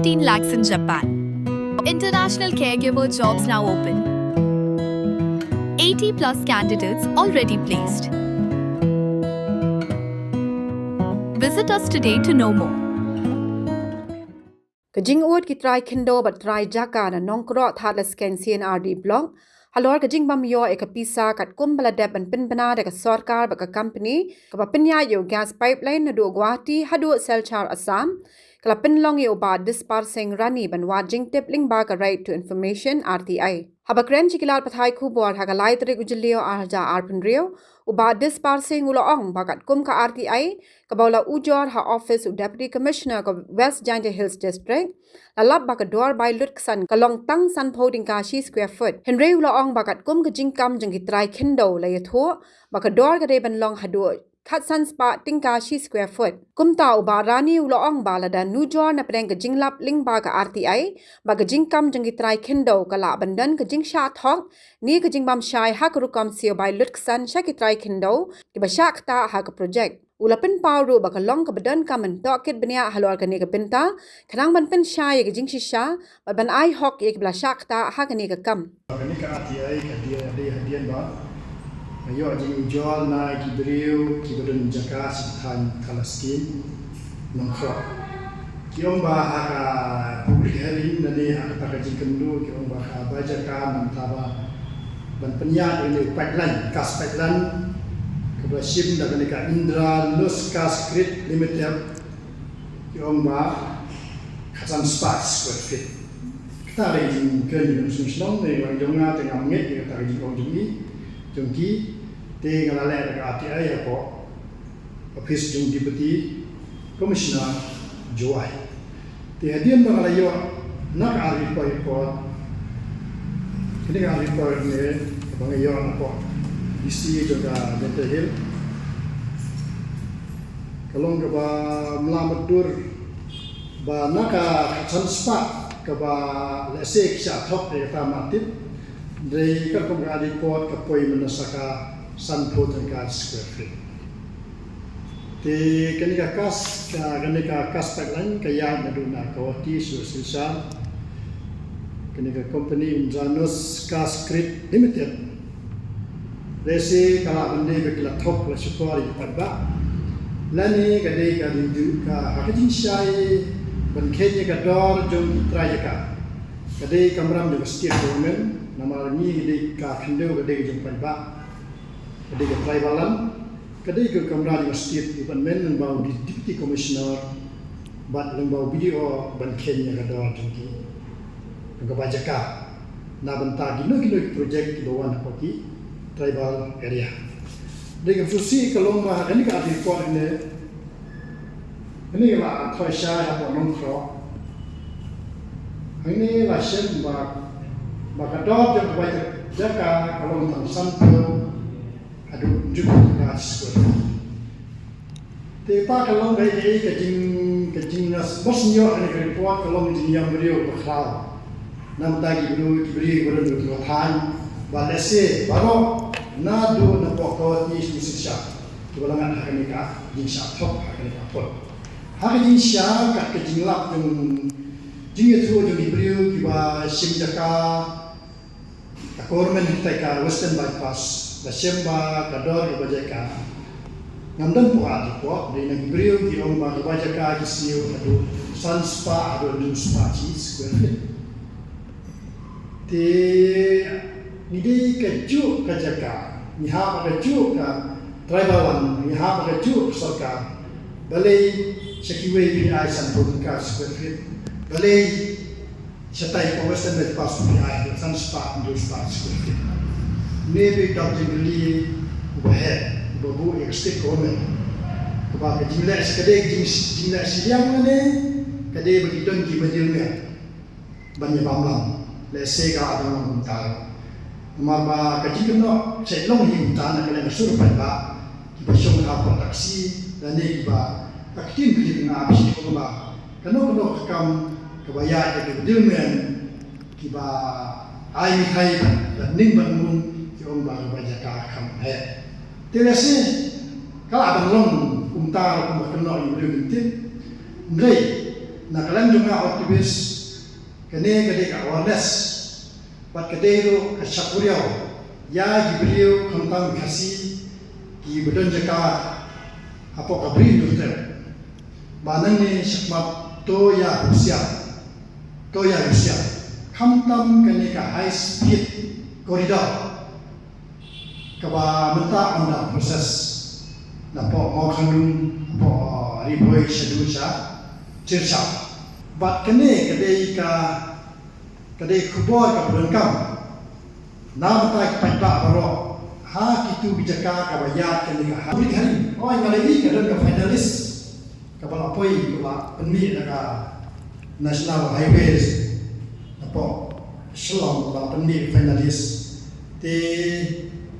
15 lakhs in Japan. International caregiver jobs now open. 80 plus candidates already placed. Visit us today to know more. Kajing uat ki try kendo but try jaka na nongkro that la scan CNRD blog. Halor kajing bam yo eka pisa kat kum baladep ban pin bana de ka sarkar ba ka company ka ba pinya yo gas pipeline na do Guwahati hadu Selchar Assam kala pin long yo ba dispersing rani ban wajing tip ling ba ka right to information RTI. Haba kren chikilar pathai khu bor ha ka lai tri ujlio arja arpin rio uba dispersing ulo ong ba kat kum ka RTI ka bawla ujor ha office u deputy commissioner ka West Jaintia Hills district lalap ba ka dor by lutsan ka long tang san poding ka shi square foot henry ulo ong ba kat kum ka jingkam jang ki try kendo la yatho ba ka dor ka de ban long hadu Kat san spa tingka shi square foot. Kum tau ba rani ulo ong ba la dan nujor na pedeng ka jinglap ling ba ka RTI ba ka jingkam jang itray kendo ka la bandan ka jing sha thok ni ka jingbam shai ha ka rukam sio by lutsan sha kitray kendo ki ba sha kta ha ka project. Ulapin pawru ba ka long ka badan ka man tokit bania halor ka ni ka pinta kanang ban pen shai ka jing shisha ba ban ai hok ye ka bla sha kta ha ka ni ka kam. Ini ka RTI ka dia hadian ba. Ayo jing jual na kibriu kibadun jaka sitan kalaskin nongkro. Kiong ba haka publik hari nani haka takajing kendu kiong ba haka bajaka mantaba ban penya ini pipeline gas pipeline kebelah sim dan ka Indra Lus Gas Grid Limited kiong ba kasan spark square feet. Kita ada jing kerja sunung ni orang jonga tengah mengit kita ada jing orang jungki te ngalale ka RTI ko office jung deputy commissioner Joai te hadian bangala yo nak ari report ini ka report ne bangala yo ko DC juga Jaintia Hill kalong ka ba mlamadur ba naka transpa ka ba lese kisah thok te ta matip dari ka kumra report ka poi menasaka san poten ka square feet te kanika kas pipeline ka ya maduna ka wati susisa kanika company Janus Gas Grid Limited resi kala bende bekla thok la sukari padba lani ka dei ka dindu ka hakajin shai ban khenya ka dor jong trajaka ka dei kamram de state government nama ni dei ka khindo ka dei jong padba kadai ke tribalan, kadai ke kamera di state department dan bau di deputy commissioner, bat dan bau video ban Kenya kada jengki, dan kebajaka, na benta gino project doan koki tribal area. Dengan susi kalau mah ini kan report ini lah thoi sha apa nongkro, ini lah shen bakadot yang kebajaka kalau tentang santo aduh juga gas ko te pa kalong dai kajing nas bosnyo ani report kalong yang beliau bakal nam tagi beri guru than balese baro na do na pokok ni sisya tulangan haknika jing sha thok haknika pot hakijin sha ka kajing lap jing itu jing beliau kiba simjaka government kita western bypass la semba kador ibajaka ngamdan puat ko de nang brio ki om ba ibajaka ki siu adu sanspa adu dun spa chi square feet te ni de ka ju ka jaka ni ha ba ju ka tribalan ni ha ba ju sarkar balai sekiwe bi ai san ka square feet balai chatai ko western bypass bi ai sanspa adu spa square feet maybe doubly overhead babu extra comment kepada jumlah sekadar jumlah siang mana kadai bagi don ki bajilnya banyak bamlam let's say ka ada orang mental mama kaji kena saya long hi utana kena sur pada ki basong ha taksi dan ni ba aktin ki na abis ko ba kano kam kebaya ke bajilnya ki ba ai hai dan ning bangun ông bà bây cả khăm hè, thế là gì? Các bạn đồng lòng cùng ta cùng một cái nội dung tin, đây nakalang juga aktivis kene kade ka awareness bat kade ro kasakuriao ya gibriu kantang kasi ki bedon jaka apo kabri durte banang ni sakmat to ya usia kamtam kene ka high speed corridor kaba menta anda proses na po mau kandung po riboy schedule sa cirsa bat kene kadai kubor ka berengkam nam ta ki pa baro ha kitu bijaka ka bayat kene ka hari hari oh ngalai ka don ka finalist ka bala poi ka penmi ka national highways apo shalom ba penmi finalist te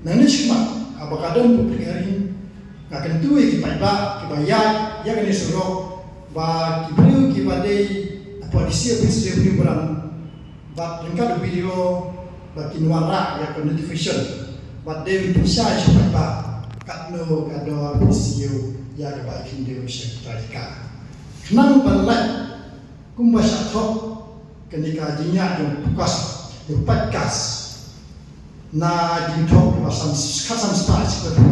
nanishma abakadon publik hari akan tu ki pa ki bayat ya kene suruh ba kibriu ki badai apa disia prinsip ni berang ba ringkat video ba kinwara ya notification ba de bisa cepat ba katno kador disia ya ba kindio sekretarika kenang balai kumba sathok kenika jinya yang tukas yang podcast na jinthok pasan khasan spa sekretar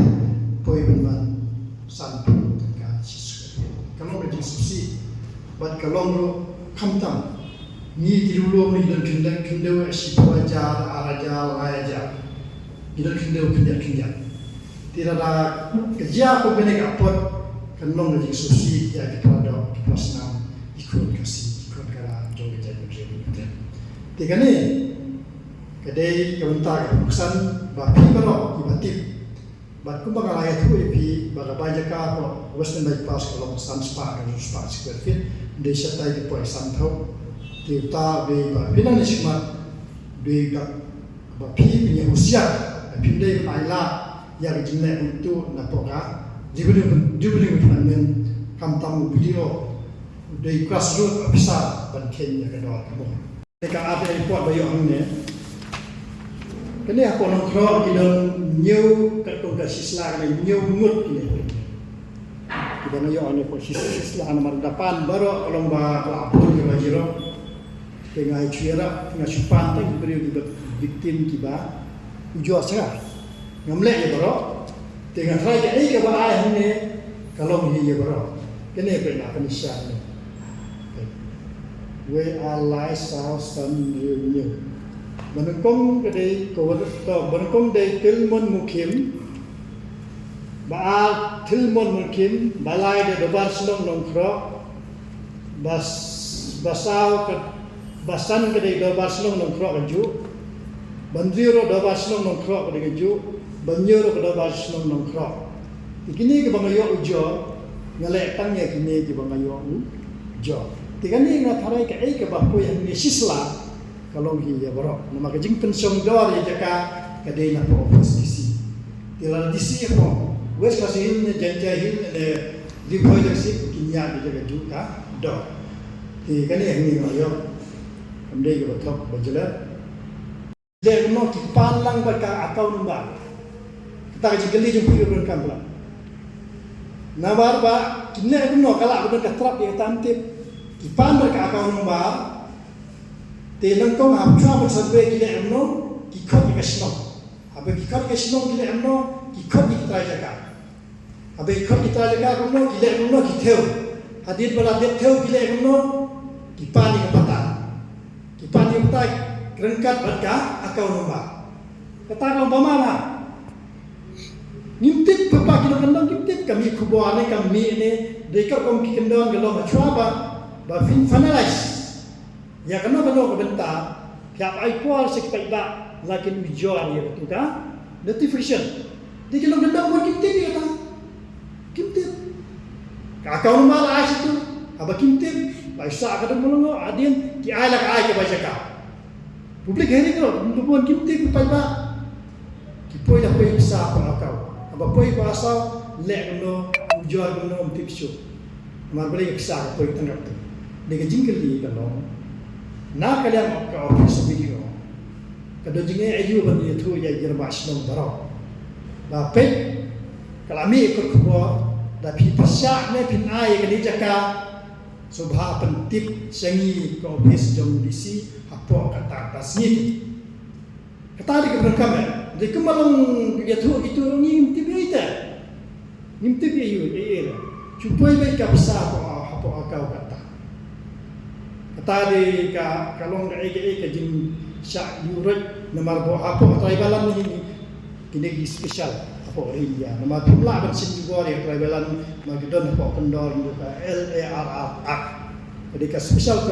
poi benman santu kalau kita diskusi, buat kalau lo kamtam, ni diulu ni dan kendau si pelajar, arajar, lajar, kita kendau. Tidak ada kerja apa benda kapot, kalau kita diskusi ya kita ada kita senang ikut kerana jauh jadi berbeza. Tiga ni, kedai kementar keputusan, bagi berok ibatif. Bat ku bang alay tu epi baga baja ka ko western bypass ko long san spa ka spa square feet de shatai de po san thau ti ta be ba pina ni shmat de ka ba pi ni usia pi de ai la ya ri jinne untuk na po ka jibuli men kam tam video de grassroots bisa ban kenya ka do ka mo de ka ate report ba yo ne kene ako nang kro kinong new katong kasisla na new ngut kini kita ngayo ane po sisla na mardapan baro along ba klapon ki bajiro tengai chuira tengai supan teng beri di victim kiba ujo sera ngamle ya baro tengai try ke ai ke ba ai hne kalong hi ya baro kene pe na kanisya ni we are lies sun new Menengkong kedai menengkong dari tilmon mukim, baal tilmon mukim, balai dari dobar selong nongkrok, basau ke basan kedai dobar selong nongkrok keju, banjiro dobar selong nongkrok kedai keju, banjiro ke dobar selong nongkrok. Ikini ke bangayo ujo, ngalek tangnya kini ke bangayo ujo. Tiga ni ngatarai ke ai ke bapu yang ni sisla. Kalau dia berok, nama kejing pensong dor ya jaka kadai na po office Tila DC po, wes kasi ni janjahil di project si kinya di jaga juga dor. Ti kani yang ni ayo, amdai ke batok bajelat. Dia no ki palang baka atau numba. Kita kaji geli jumpa yo berkan pula. Nabar ba kinne no kala benar katrap ya tantip. Ki pan baka atau numba. Telang kong hamchua bersabai gila emno kikot ni kasno. Abe kikot kasno gila emno kikot ni kita jaga. Abe kikot kita jaga emno gila emno kiteu. Hadir bala dia teu gila emno kipani kepata. Kipani kepata kerengkat berka akau nomba. Kata kau bama. Ngintip papa kita kendang ngintip kami kubuane kami ni dekat kong kikendon gelo macua ba fin finalize. Ya kena benar kebentar, tiap ai kual sekitar iba, lakin ujuan dia betul kan? Notification. Dia kena gendam pun kimtip dia tak? Kimtip. Kakau nombor ai situ, apa kimtip? Baisa kadang mulungo adin ki ai lak ai ke baca ka. Publik hari tu, pun kimtip pa iba. Ki poi dah poi bisa pakau. Apa poi bahasa lek no ujuan no tip show. Mar balik bisa poi tanggap tu. Dia jingkel di kalau na kalian ka office video kada jinge ayu ban ye thu ya jirbash no baro ba pe kalami ikut ko da pi pasya ne pin ai ka ni jaka so bha pentip sengi ko office jong disi hapo kata tasni kata di keberkam de kemalong dia tu itu ngim tibi ita ngim tibi yu cupai baik kapsa hapo akau kata di ka kalong ke jing syak yurat nomor bo hapo tribalan ni kini special hapo India nomor pula ban sin juga dia tribalan magdon hapo kendor juga LARR jadi ka special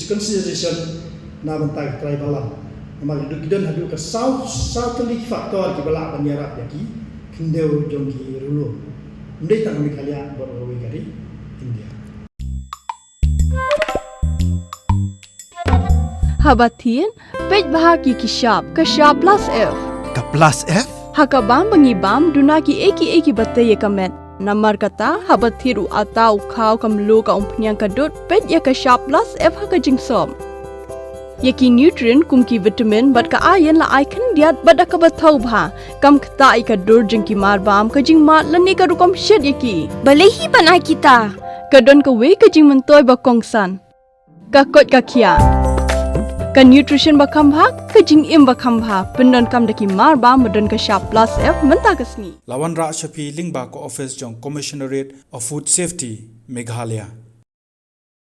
consideration na bantag tribalan nomor gidon hadu ka southly factor ki bala panyarap yaki kindeu jongki rulu ndai tang mi kalian boroi gari India Habatin, pej bahagi kishab, kashab plus F. Ka plus F? Hakabam bangibam, dunaki eki batay kamet. Namar kata, habathiru atau kau kamlu ka umpnyang kadut, pej ya kashab plus F haka jingsom. Yaki nutrient kumki vitamin bat ka ayan la icon diat bat akabatau bha. Kam kata ikadur jingki marbam ka jing mat lani ka rukam shed yaki. Balehi banai kita. Kadon ka we ka jing mentoy bakongsan. Kakot kakia. Ka nutrition bakam bha ka jing im bakam bha pendon kam daki mar ba medon ka sharp plus F menta kasni Lawan Ra Shafi Lingba ko office jong Commissionerate of Food Safety Meghalaya